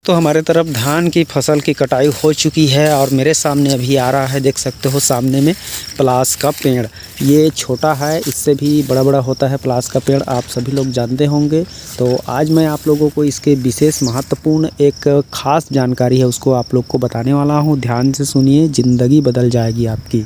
तो हमारे तरफ धान की फसल की कटाई हो चुकी है और मेरे सामने अभी आ रहा है, देख सकते हो सामने में पलास का पेड़। ये छोटा है, इससे भी बड़ा बड़ा होता है पलास का पेड़, आप सभी लोग जानते होंगे। तो आज मैं आप लोगों को इसके विशेष महत्वपूर्ण एक ख़ास जानकारी है उसको आप लोग को बताने वाला हूँ। ध्यान से सुनिए, ज़िंदगी बदल जाएगी आपकी।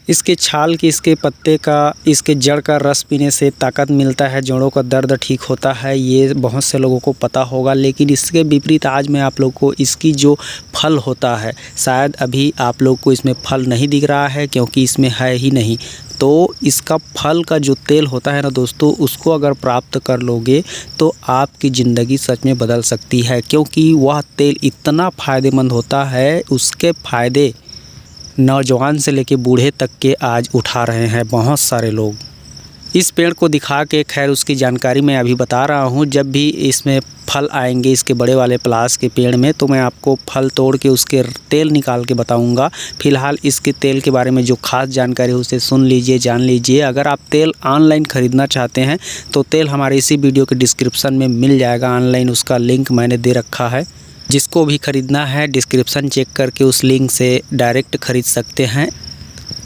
इसके छाल की, इसके पत्ते का, इसके जड़ का रस पीने से ताकत मिलता है, जोड़ों का दर्द ठीक होता है, ये बहुत से लोगों को पता होगा। लेकिन इसके विपरीत आज मैं आप लोग को इसकी जो फल होता है, शायद अभी आप लोग को इसमें फल नहीं दिख रहा है क्योंकि इसमें है ही नहीं। तो इसका फल का जो तेल होता है ना दोस्तों, उसको अगर प्राप्त कर लोगे तो आपकी ज़िंदगी सच में बदल सकती है, क्योंकि वह तेल इतना फ़ायदेमंद होता है। उसके फ़ायदे नौजवान से लेके बूढ़े तक के आज उठा रहे हैं बहुत सारे लोग। इस पेड़ को दिखा के, खैर उसकी जानकारी मैं अभी बता रहा हूँ। जब भी इसमें फल आएंगे इसके बड़े वाले पलास के पेड़ में, तो मैं आपको फल तोड़ के उसके तेल निकाल के बताऊँगा। फ़िलहाल इसके तेल के बारे में जो ख़ास जानकारी है उसे सुन लीजिए, जान लीजिए। अगर आप तेल ऑनलाइन ख़रीदना चाहते हैं तो तेल हमारे इसी वीडियो के डिस्क्रिप्शन में मिल जाएगा। ऑनलाइन उसका लिंक मैंने दे रखा है, जिसको भी ख़रीदना है डिस्क्रिप्शन चेक करके उस लिंक से डायरेक्ट ख़रीद सकते हैं।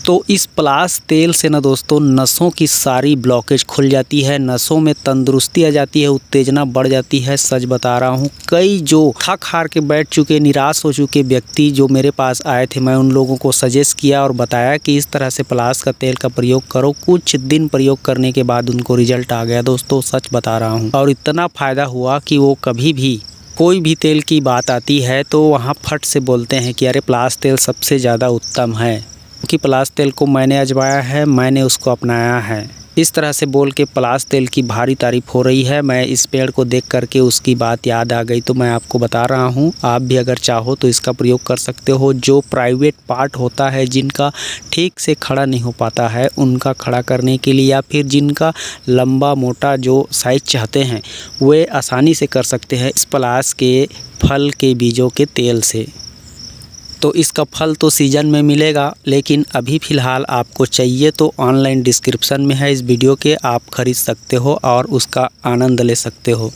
तो इस पलास तेल से ना दोस्तों नसों की सारी ब्लॉकेज खुल जाती है, नसों में तंदुरुस्ती आ जाती है, उत्तेजना बढ़ जाती है। सच बता रहा हूँ, कई जो थक हार के बैठ चुके, निराश हो चुके व्यक्ति जो मेरे पास आए थे, मैं उन लोगों को सजेस्ट किया और बताया कि इस तरह से पलास का तेल का प्रयोग करो। कुछ दिन प्रयोग करने के बाद उनको रिजल्ट आ गया दोस्तों, सच बता रहा हूँ। और इतना फ़ायदा हुआ कि वो कभी भी कोई भी तेल की बात आती है तो वहाँ फट से बोलते हैं कि अरे पलास तेल सबसे ज़्यादा उत्तम है, क्योंकि पलास तेल को मैंने आजमाया है, मैंने उसको अपनाया है। इस तरह से बोल के पलास तेल की भारी तारीफ़ हो रही है। मैं इस पेड़ को देख करके उसकी बात याद आ गई तो मैं आपको बता रहा हूँ। आप भी अगर चाहो तो इसका प्रयोग कर सकते हो। जो प्राइवेट पार्ट होता है, जिनका ठीक से खड़ा नहीं हो पाता है, उनका खड़ा करने के लिए, या फिर जिनका लंबा मोटा जो साइज चाहते हैं, वे आसानी से कर सकते हैं इस पलास के फल के बीजों के तेल से। तो इसका फल तो सीज़न में मिलेगा, लेकिन अभी फ़िलहाल आपको चाहिए तो ऑनलाइन डिस्क्रिप्शन में है इस वीडियो के, आप ख़रीद सकते हो और उसका आनंद ले सकते हो।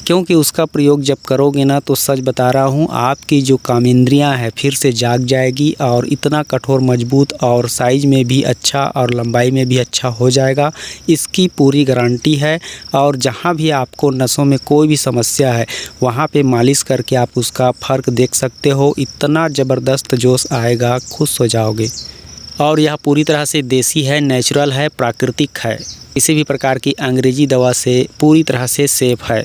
क्योंकि उसका प्रयोग जब करोगे ना तो सच बता रहा हूँ, आपकी जो कामेंद्रियाँ हैं फिर से जाग जाएगी और इतना कठोर, मजबूत और साइज़ में भी अच्छा और लंबाई में भी अच्छा हो जाएगा। इसकी पूरी गारंटी है। और जहाँ भी आपको नसों में कोई भी समस्या है, वहाँ पे मालिश करके आप उसका फ़र्क देख सकते हो। इतना ज़बरदस्त जोश आएगा, खुश हो जाओगे। और यह पूरी तरह से देसी है, नेचुरल है, प्राकृतिक है, किसी भी प्रकार की अंग्रेजी दवा से पूरी तरह से सेफ़ है।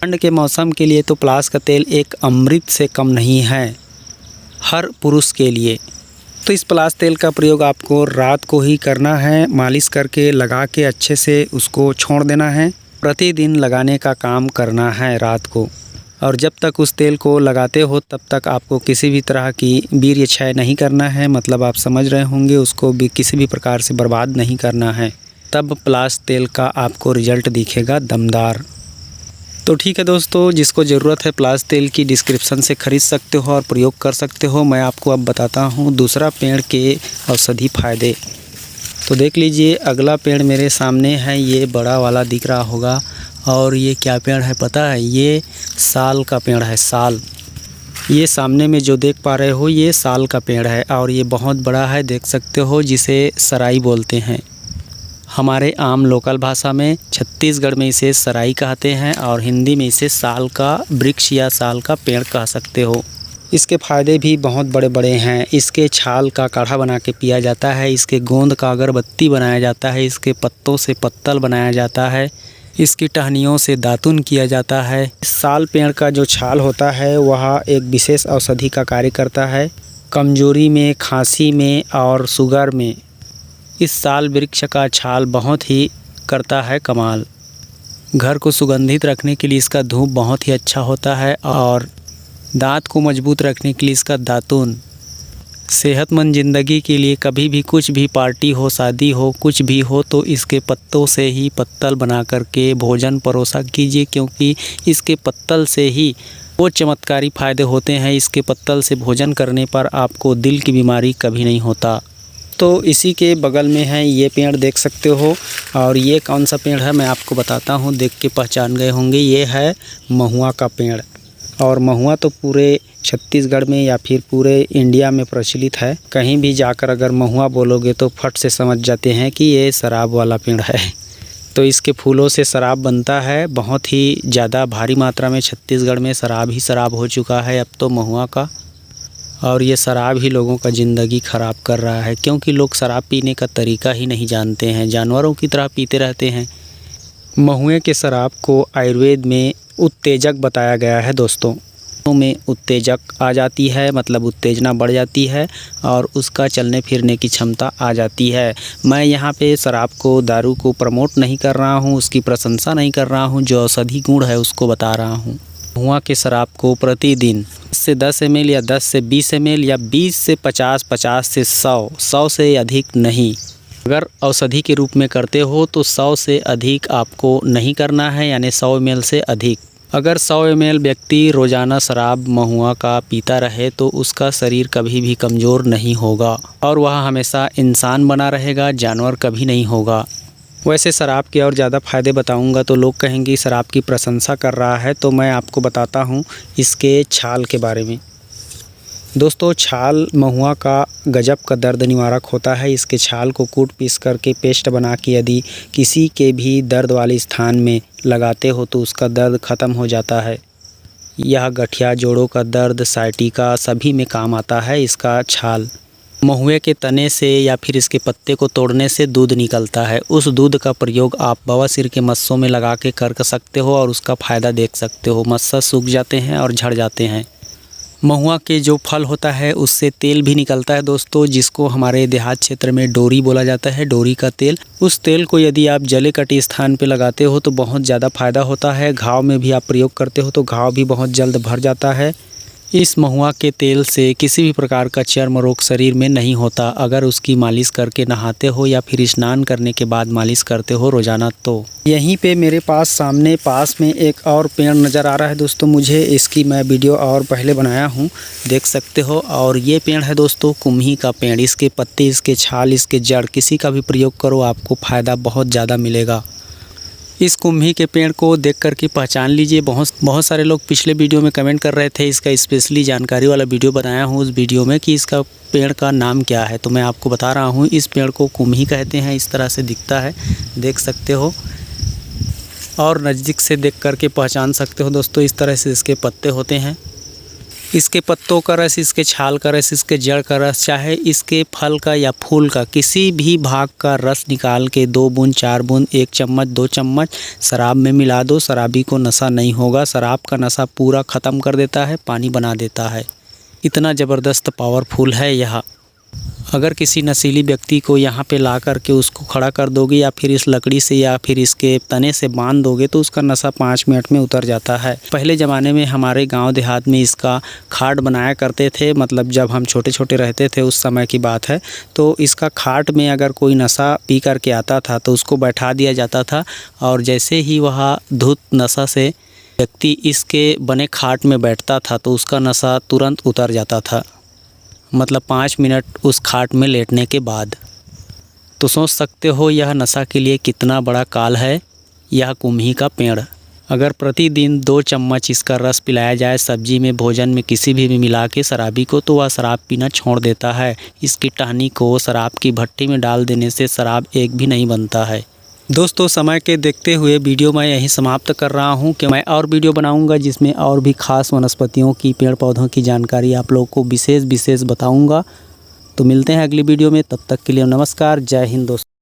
ठंड के मौसम के लिए तो पलास का तेल एक अमृत से कम नहीं है हर पुरुष के लिए। तो इस पलास तेल का प्रयोग आपको रात को ही करना है, मालिश करके लगा के अच्छे से उसको छोड़ देना है। प्रतिदिन लगाने का काम करना है रात को। और जब तक उस तेल को लगाते हो तब तक आपको किसी भी तरह की वीर्य क्षय नहीं करना है, मतलब आप समझ रहे होंगे, उसको भी किसी भी प्रकार से बर्बाद नहीं करना है। तब पलास तेल का आपको रिजल्ट दिखेगा दमदार। तो ठीक है दोस्तों, जिसको ज़रूरत है पलास तेल की डिस्क्रिप्शन से ख़रीद सकते हो और प्रयोग कर सकते हो। मैं आपको अब बताता हूँ दूसरा पेड़ के औषधि फ़ायदे। तो देख लीजिए, अगला पेड़ मेरे सामने है, ये बड़ा वाला दिख रहा होगा। और ये क्या पेड़ है पता है? ये साल का पेड़ है, साल। ये सामने में जो देख पा रहे हो, ये साल का पेड़ है और ये बहुत बड़ा है, देख सकते हो, जिसे सराई बोलते हैं। हमारे आम लोकल भाषा में, छत्तीसगढ़ में इसे सराई कहते हैं और हिंदी में इसे साल का वृक्ष या साल का पेड़ कह सकते हो। इसके फ़ायदे भी बहुत बड़े बड़े हैं। इसके छाल का काढ़ा बना के पिया जाता है, इसके गोंद का अगरबत्ती बनाया जाता है, इसके पत्तों से पत्तल बनाया जाता है, इसकी टहनियों से दातुन किया जाता है। इस साल पेड़ का जो छाल होता है वह एक विशेष औषधि का कार्य करता है, कमजोरी में, खांसी में और शुगर में। इस साल वृक्ष का छाल बहुत ही करता है कमाल। घर को सुगंधित रखने के लिए इसका धूप बहुत ही अच्छा होता है और दांत को मजबूत रखने के लिए इसका दातुन। सेहतमंद ज़िंदगी के लिए कभी भी कुछ भी पार्टी हो, शादी हो, कुछ भी हो, तो इसके पत्तों से ही पत्तल बना करके भोजन परोसा कीजिए, क्योंकि इसके पत्तल से ही वो चमत्कारी फ़ायदे होते हैं। इसके पत्तल से भोजन करने पर आपको दिल की बीमारी कभी नहीं होता। तो इसी के बगल में है ये पेड़, देख सकते हो। और ये कौन सा पेड़ है मैं आपको बताता हूँ, देख के पहचान गए होंगे। ये है महुआ का पेड़। और महुआ तो पूरे छत्तीसगढ़ में या फिर पूरे इंडिया में प्रचलित है। कहीं भी जाकर अगर महुआ बोलोगे तो फट से समझ जाते हैं कि ये शराब वाला पेड़ है। तो इसके फूलों से शराब बनता है। बहुत ही ज़्यादा भारी मात्रा में छत्तीसगढ़ में शराब ही शराब हो चुका है अब तो महुआ का। और ये शराब ही लोगों का ज़िंदगी ख़राब कर रहा है, क्योंकि लोग शराब पीने का तरीका ही नहीं जानते हैं, जानवरों की तरह पीते रहते हैं। महुए के शराब को आयुर्वेद में उत्तेजक बताया गया है दोस्तों। में उत्तेजक आ जाती है, मतलब उत्तेजना बढ़ जाती है और उसका चलने फिरने की क्षमता आ जाती है। मैं यहाँ पे शराब को, दारू को प्रमोट नहीं कर रहा हूँ, उसकी प्रशंसा नहीं कर रहा हूँ, जो औषधि गुण है उसको बता रहा हूँ। महुआ के शराब को प्रतिदिन 10 से 10 ml या 10 से 20 ml या 20 से 50, 50 से 100 से अधिक नहीं। अगर औषधि के रूप में करते हो तो 100 से अधिक आपको नहीं करना है, यानी 100 ml से अधिक। अगर 100 ml व्यक्ति रोज़ाना शराब महुआ का पीता रहे तो उसका शरीर कभी भी कमज़ोर नहीं होगा और वह हमेशा इंसान बना रहेगा, जानवर कभी नहीं होगा। वैसे शराब के और ज़्यादा फ़ायदे बताऊंगा तो लोग कहेंगे शराब की प्रशंसा कर रहा है, तो मैं आपको बताता हूं इसके छाल के बारे में। दोस्तों, छाल महुआ का गजब का दर्द निवारक होता है। इसके छाल को कूट पीस करके पेस्ट बना के यदि किसी के भी दर्द वाले स्थान में लगाते हो तो उसका दर्द ख़त्म हो जाता है। यह गठिया, जोड़ों का दर्द, साइटिका सभी में काम आता है इसका छाल। महुए के तने से या फिर इसके पत्ते को तोड़ने से दूध निकलता है। उस दूध का प्रयोग आप बवासीर के मस्सों में लगा के कर सकते हो और उसका फ़ायदा देख सकते हो। मस्सा सूख जाते हैं और झड़ जाते हैं। महुआ के जो फल होता है उससे तेल भी निकलता है दोस्तों, जिसको हमारे देहात क्षेत्र में डोरी बोला जाता है, डोरी का तेल। उस तेल को यदि आप जले कटी स्थान पे लगाते हो तो बहुत ज़्यादा फ़ायदा होता है। घाव में भी आप प्रयोग करते हो तो घाव भी बहुत जल्द भर जाता है। इस महुआ के तेल से किसी भी प्रकार का चर्म रोग शरीर में नहीं होता अगर उसकी मालिश करके नहाते हो या फिर स्नान करने के बाद मालिश करते हो रोज़ाना। तो यहीं पे मेरे पास सामने पास में एक और पेड़ नज़र आ रहा है दोस्तों मुझे। इसकी मैं वीडियो और पहले बनाया हूँ, देख सकते हो। और ये पेड़ है दोस्तों कुम्ही का पेड़। इसके पत्ते, इसके छाल, इसके जड़ किसी का भी प्रयोग करो आपको फ़ायदा बहुत ज़्यादा मिलेगा। इस कुम्ही के पेड़ को देख कर के पहचान लीजिए। बहुत सारे लोग पिछले वीडियो में कमेंट कर रहे थे, इसका स्पेशली जानकारी वाला वीडियो बनाया हूँ उस वीडियो में कि इसका पेड़ का नाम क्या है, तो मैं आपको बता रहा हूँ। इस पेड़ को कुम्ही कहते हैं। इस तरह से दिखता है, देख सकते हो, और नज़दीक से देख कर के पहचान सकते हो दोस्तों। इस तरह से इसके पत्ते होते हैं। इसके पत्तों का रस, इसके छाल का रस, इसके जड़ का रस, चाहे इसके फल का या फूल का किसी भी भाग का रस निकाल के 2 बूंद, 4 बूंद, 1 चम्मच, 2 चम्मच शराब में मिला दो। शराबी को नशा नहीं होगा। शराब का नशा पूरा ख़त्म कर देता है, पानी बना देता है। इतना ज़बरदस्त पावरफुल है यह। अगर किसी नशीली व्यक्ति को यहाँ पे ला कर के उसको खड़ा कर दोगे या फिर इस लकड़ी से या फिर इसके तने से बांध दोगे तो उसका नशा 5 मिनट में उतर जाता है। पहले ज़माने में हमारे गांव देहात में इसका खाट बनाया करते थे, मतलब जब हम छोटे छोटे रहते थे उस समय की बात है। तो इसका खाट में अगर कोई नशा पी कर के आता था तो उसको बैठा दिया जाता था और जैसे ही वह धुत नशा से व्यक्ति इसके बने खाट में बैठता था तो उसका नशा तुरंत उतर जाता था, मतलब 5 मिनट उस खाट में लेटने के बाद। तो सोच सकते हो यह नशा के लिए कितना बड़ा काल है यह कुम्ही का पेड़। अगर प्रतिदिन 2 चम्मच इसका रस पिलाया जाए सब्जी में, भोजन में, किसी भी मिला के शराबी को, तो वह शराब पीना छोड़ देता है। इसकी टहनी को शराब की भट्टी में डाल देने से शराब एक भी नहीं बनता है। दोस्तों, समय के देखते हुए वीडियो मैं यहीं समाप्त कर रहा हूं कि मैं और वीडियो बनाऊंगा जिसमें और भी खास वनस्पतियों की, पेड़ पौधों की जानकारी आप लोगों को विशेष बताऊंगा। तो मिलते हैं अगली वीडियो में, तब तक के लिए नमस्कार, जय हिंद दोस्तों।